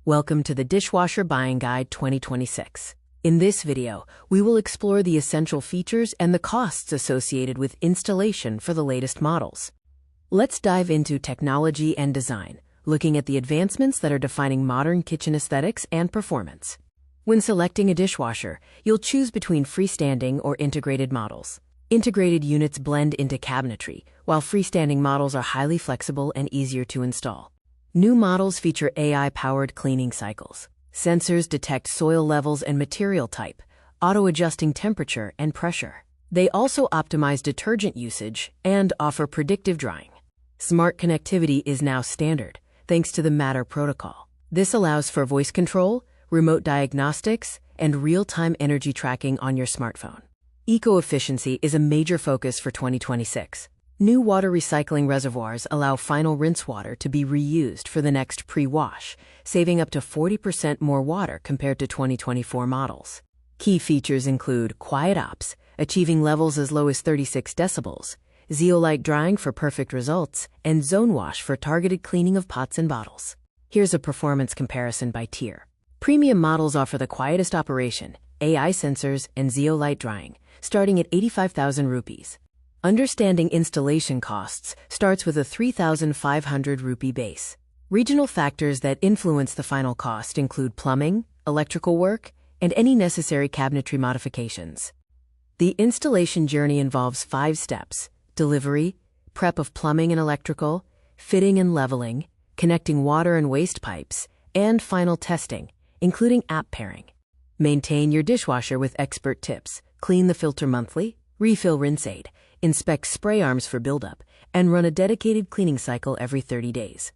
Welcome to the Dishwasher Buying Guide 2026. In this video, we will explore the essential features and the costs associated with installation for the latest models. Let's dive into technology and design, looking at the advancements that are defining modern kitchen aesthetics and performance. When selecting a dishwasher, you'll choose between freestanding or integrated models. Integrated units blend into cabinetry, while freestanding models are highly flexible and easier to install. New models feature AI-powered cleaning cycles. Sensors detect soil levels and material type, auto-adjusting temperature and pressure. They also optimize detergent usage and offer predictive drying. Smart connectivity is now standard, thanks to the Matter protocol. This allows for voice control, remote diagnostics, and real-time energy tracking on your smartphone. Eco-efficiency is a major focus for 2026. New water recycling reservoirs allow final rinse water to be reused for the next pre-wash, saving up to 40% more water compared to 2024 models. Key features include quiet ops, achieving levels as low as 36 decibels, zeolite drying for perfect results, and zone wash for targeted cleaning of pots and bottles. Here's a performance comparison by tier. Premium models offer the quietest operation, AI sensors, and zeolite drying, starting at 85,000 rupees. Understanding installation costs starts with a 3,500 rupee base. Regional factors that influence the final cost include plumbing, electrical work, and any necessary cabinetry modifications. The installation journey involves 5 steps: delivery, prep of plumbing and electrical, fitting and leveling, connecting water and waste pipes, and final testing, including app pairing. Maintain your dishwasher with expert tips. Clean the filter monthly, refill rinse aid, inspect spray arms for buildup, and run a dedicated cleaning cycle every 30 days.